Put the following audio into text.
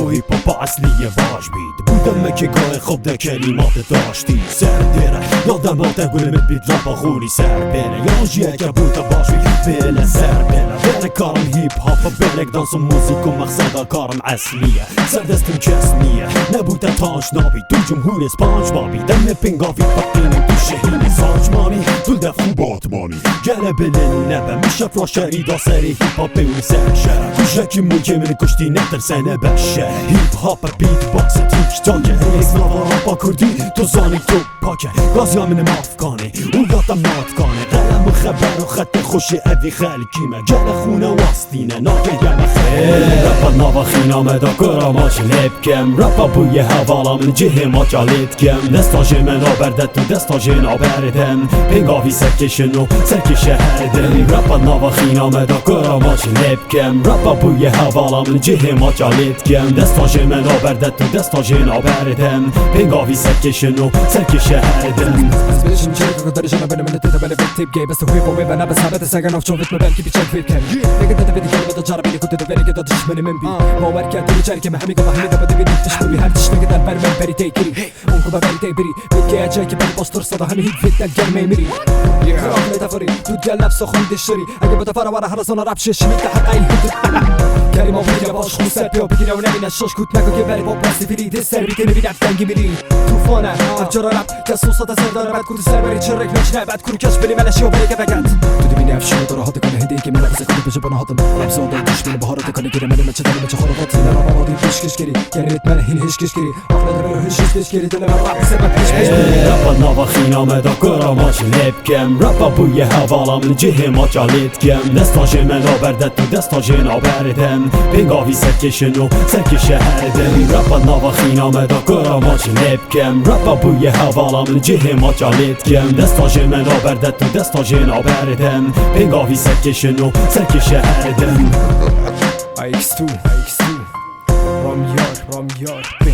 و هیپ هاپ اصلی واج بید بودم که گاه خوب ده کلمات داشتی سر دیره یادم با تقولم بید رابا خونی سر بینه یانجیه که بوده باش بید بله سر بینه کارم هیپ هاپ بلک دانس و موزیک و مقصد کارم اصلیه سر دستم جسمیه نبوده تاج نابی تو جمهور اسپانج بابی دم پینگاوی بقینم تو شهین ساجمانی دول دفو باتمانی گله بلن نبه میشه فراشری دا سری هیپ هاپ اون سر شهر کشکی مونکه من کشتی نترسنه بشه هیپ هاپ بیت باکس تیک تاکه ایس نوا راپا کردی تو زانی تو پاکه گازی همین مافکانه اون گاتم ناتکانه قلم و خبر و خط خوشی اوی خلکیمه گله خونه واستینه ناگه یمه خیلی رپا نوا خینامه دا کراماش لبکم رپا بوی حوالا من جه ما جالید کم دستاجه من آبرده تو دستاجه نابردم پینگاوی سرکشن و سرکشه هردم رپا نوا خینامه دا کراماش لبکم رپا بوی حوالا من جه ما جالید کم دستاجه من آبرده تو دستاجه نابردم پینگاوی سرکشن و سرکشه هردم Inspiration check و داری جنب من تیتا بله تیپ گی بس خوی بومی بنا بس ثابت سگن اف چون ریتم بلکی بیچن فیپ کن نگه داده بدی کلمه دا جرا بینی کده بینی که دا دشمنی من بی باور کرد دیگه چرکی مهمی که مهمی دا بده بینی دشمنی هر تشنه که در بر من بری تیکری اون که بری تیبری بگی اجای که بری باستر صدا همه هیپ فیت دل گرمه میری خراب متافوری دود گل نفس خون دشری اگه بتفاره ورا هر زنا رپ شش میت حق این کلمه بگیره باش خون سر و بگیره و نمینه شش کوت نگو که بری با پاسی فری دست سر بیت نبی دنگی میری طوفانه افجار رپ جاسوس تا سر داره بعد کود سر بری چرک نشنه بعد کور کش بلی ملشی و بلی که بگد تو ببینی افشون داره هات کنه هدیه که میلبسه کنه بشه بنا هاتم ابزار دار دشمن بهارات کنه گیره من چه داره چه خرافات نه ما بادی پیشکش کری یعنی من هین هیچکش کری افراد رو هیچکش کری دل من رپ سبب پیشکش رپا نوا خینامه دا کراماش لبکم رپا بوی حوالا من جه ما جالید کم دستاجه من آبرده تو دستاجه نابردم پینگاوی سرکشن و سرکشه هردم رپا نوا خینامه دا کراماش لبکم رپا بوی حوالا من جه ما جالید کم دستاجه من آبرده تو دستاجه نابردم پینگاوی سرکشن و سرکشه هردم IX2 Ramyar